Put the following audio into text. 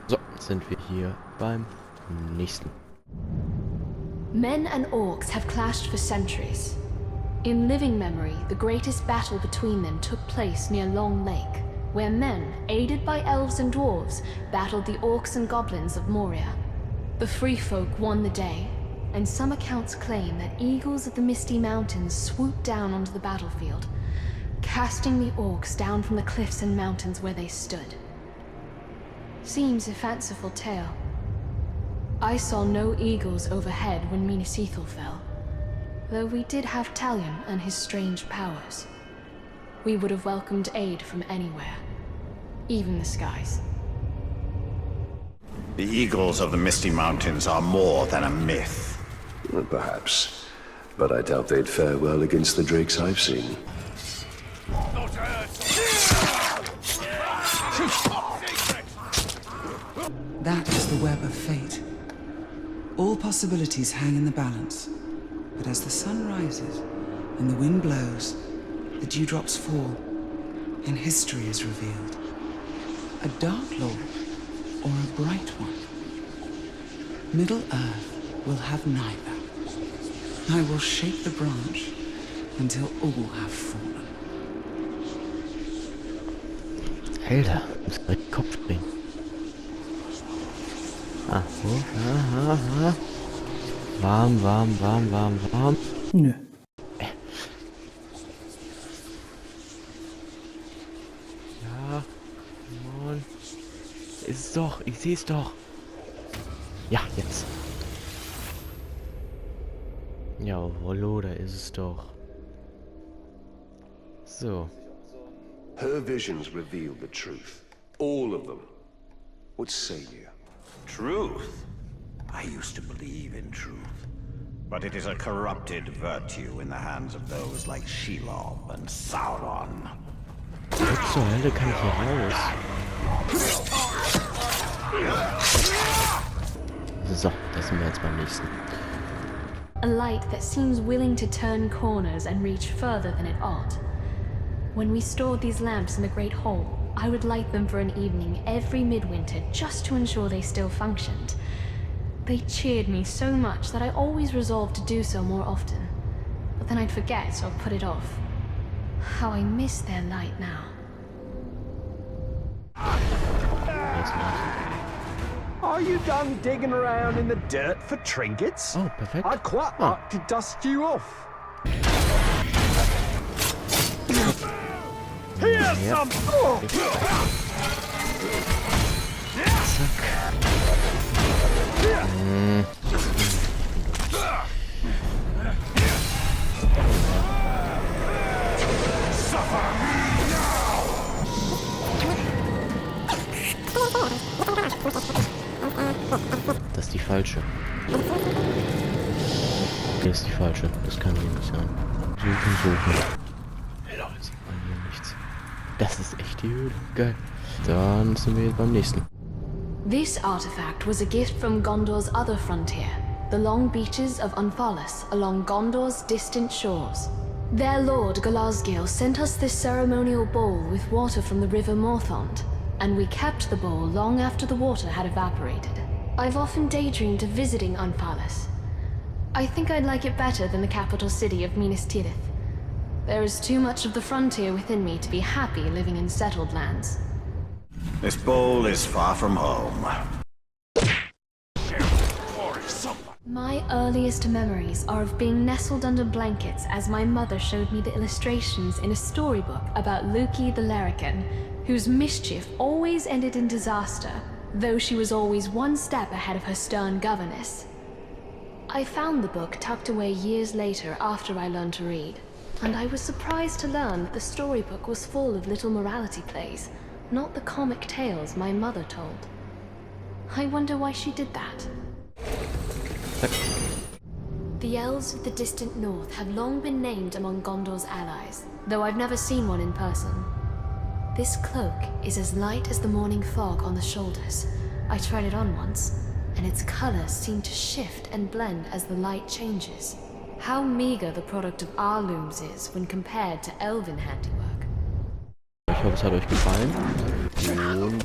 So, sind wir hier beim nächsten. Men and orcs have clashed for centuries. In living memory, the greatest battle between them took place near Long Lake, where men, aided by elves and dwarves, battled the orcs and goblins of Moria. The free folk won the day, and some accounts claim that eagles of the Misty Mountains swooped down onto the battlefield, casting the orcs down from the cliffs and mountains where they stood. Seems a fanciful tale. I saw no eagles overhead when Minas Ithil fell, though we did have Talion and his strange powers. We would have welcomed aid from anywhere, even the skies. The eagles of the Misty Mountains are more than a myth. Perhaps, but I doubt they'd fare well against the drakes I've seen. That is the web of fate. All possibilities hang in the balance. But as the sun rises and the wind blows, the dewdrops fall, and history is revealed. A dark lord or a bright one. Middle Earth will have neither. I will shake the branch until all have fallen. Alter, muss direkt Kopf springen. Ah, so. Warm, warm, warm, warm, warm. Nö. Ja, Mann. Ist es doch, ich sehe es doch. Ja, jetzt. Jawollo, da ist es doch. So. Her visions revealed the truth. All of them. What say you? Truth? I used to believe in truth. But it is a corrupted virtue in the hands of those like Shelob and Sauron. Was zur Hölle kann ich hier raus? So, das sind wir jetzt beim nächsten. A light that seems willing to turn corners and reach further than it ought. When we stored these lamps in the Great Hall, I would light them for an evening every midwinter just to ensure they still functioned. They cheered me so much that I always resolved to do so more often. But then I'd forget or put it off. How I miss their light now. Are you done digging around in the dirt for trinkets? Oh, perfekt. I'd quite like to dust you off. Here's some. Das ist die falsche. Okay, ist die falsche. Das kann hier nicht sein. Suchen. Lol, sieht man hier nichts. Das ist echt die Höhle. Geil. Dann sind wir jetzt beim nächsten. This artifact was a gift from Gondor's other frontier, the long beaches of Unthalas along Gondor's distant shores. Their lord Galazgil sent us this ceremonial bowl with water from the river Morthond, and we kept the bowl long after the water had evaporated. I've often daydreamed of visiting Unthalas. I think I'd like it better than the capital city of Minas Tirith. There is too much of the frontier within me to be happy living in settled lands. This bowl is far from home. My earliest memories are of being nestled under blankets as my mother showed me the illustrations in a storybook about Luki the Larrikin, whose mischief always ended in disaster, though she was always one step ahead of her stern governess. I found the book tucked away years later after I learned to read, and I was surprised to learn that the storybook was full of little morality plays, not the comic tales my mother told. I wonder why she did that. The elves of the distant north have long been named among Gondor's allies, though I've never seen one in person. This cloak is as light as the morning fog on the shoulders. I tried it on once, and its colors seem to shift and blend as the light changes. How meager the product of our looms is when compared to elven handiwork. Ich hoffe, es hat euch gefallen. Und...